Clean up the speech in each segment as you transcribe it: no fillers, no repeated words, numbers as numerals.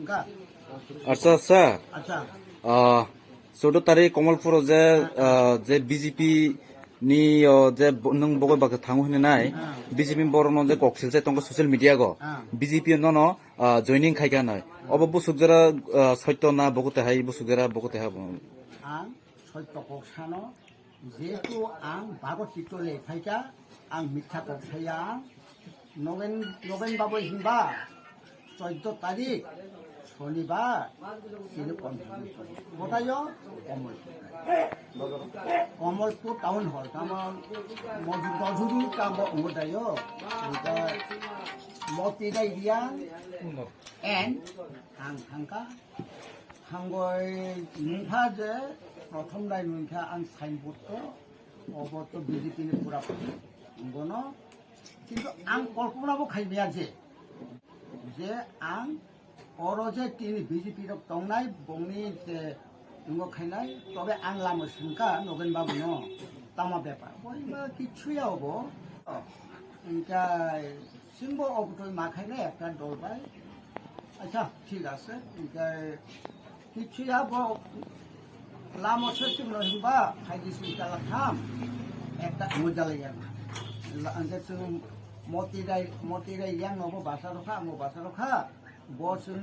Enggak. আচ্ছা আচ্ছা Acha. 14 Kamalpur যে BJP ni je nung bogo bak thangu hine nai BJP borno je koksil je tong social media go BJP no joining khai ga nai obo busuk jara সত্য না বগতে হাই busuk jara বগতে হাব Ang সত্য kokshano যেহেতু আং বাগত চিত্তলে ফাইকা আং মিথ্যা kokshaya নগেন বাবু হিনবা 14 তারিখ শনিবার সিনে কনফারেন্স কোথায় কমলপুর টাউন হল আমার মজুদু কাম ওটায় ওটা মতিরাই দিয়া এন আং থাঙ্কা হাঙ্গয় নুনখা যে প্রথম দাই নুনখা আং সাইনবোর্ড অবত বিজেপিনি পুরা গণ কিন্তু আং কল্পনাবো খাইবেয়া যে আং অরজে তিনি বিজেপি দংনাই বংনি যে নঙ্গ খাইনাই তবে আং লামো সিংকা নগেন বাবু ন তামা ব্যাপার বইবা কিছুই হবো ইনকাই সিংবো অবতই মাখাইলে একটা দলবাই আচ্ছা ঠিক আছে ইনকাই কিছুই হবো লামো সত্যি নহিবা খাইদি সিংকা লাখাম একটা মজা লাগে আনতে তুমি মতিরাই ইয়াং নবো বাসা রখা আমো বাসা রখা বসুন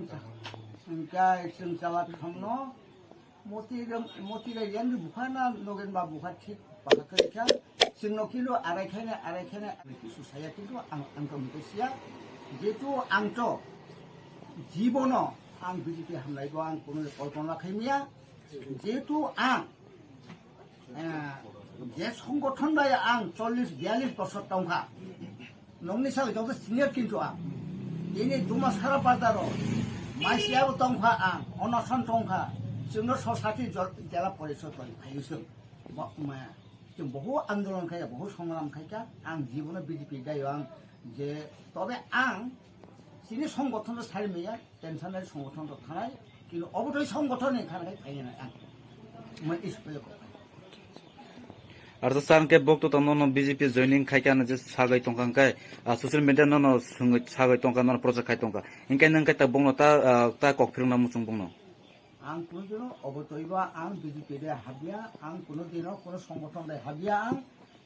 जों जाला थांनो मतिराय यां बुखा ना नगेन बा बुखा ठीक बाखाखैखा जोंनो किलु आरायखायनो किसु साया किन्तु आंखौ मिथिया जेतु आंथ' जीवन आं बिजेपि हामनायबो आं कोनो कल्पना खायमिया जेतु आं जे संगठन दाय आं 40-42 बছर दंखा नंनि साले जब सिनियर किन्तु आं ini cuma salah pataro, masih aku tongkha ang, onosan tongkha, cuma sosati jalan polisi tadi, ayusun, cuma bohu andolan kaya, bohu songram kaya, ang jiwona BJP gaya ang, je, tapi ang, sini songgoton tu sari meja, tension dari songgoton tu kanai, kilo, obo tu songgoton ni kanai kaya na ang, mengispel kok. আর তো সানকে বক্ত তো নন BJP joining খাইকা না যে সাগাই টংকা কাই social media নন সাগাই টংকা নন project খাই টংকা Inkai নং কাই তা বংনো তা ককফিরং না মুচুং বংনো আং কোনো দিন অবতইবা আং বিজেপি রে হাবিয়া আং কোনো দিন কোনো সংগঠন রে হাবিয়া আং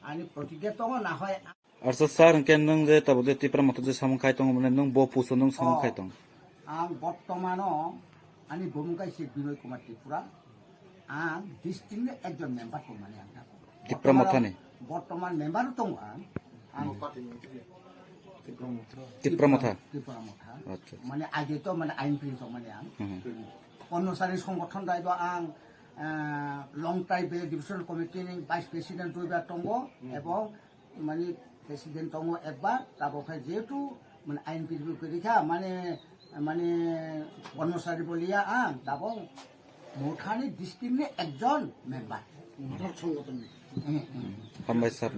আনি প্রতিজ্ঞা তো না হয় আর তো স্যার ইনকে নং যে তাবো যে টিপ্রা মত যে সামং খাই টং মানে নং ব পুসো নং সামং খাই টং আং বর্তমান আনি ভূমিকায় সে বিনয় কুমার ত্রিপুরা আং ডিস্ট্রিক্টে একজন মেম্বার তো মানে আং টিপ্রা মথানে বর্তমান মেম্বার দং আং টিপ্রা মথা আচ্ছা মানে আগে তো মানে আইনপ্রিন তো মানে আং অনুসারী সংগঠন দায়িত্ব আং লং টাইম ডিভিশনাল কমিটিনি ভাইস প্রেসিডেন্ট দুইবার দङ এবং মানে প্রেসিডেন্ট দङ একবার তারপর যেহেতু মানে আইনপ্রিন পরীক্ষা মানে অনুসারী বলিয়া আং তারপর মোঠানি ডিস্ট্রিক্টে একজন মেম্বার সংগঠন হামবাই স্যার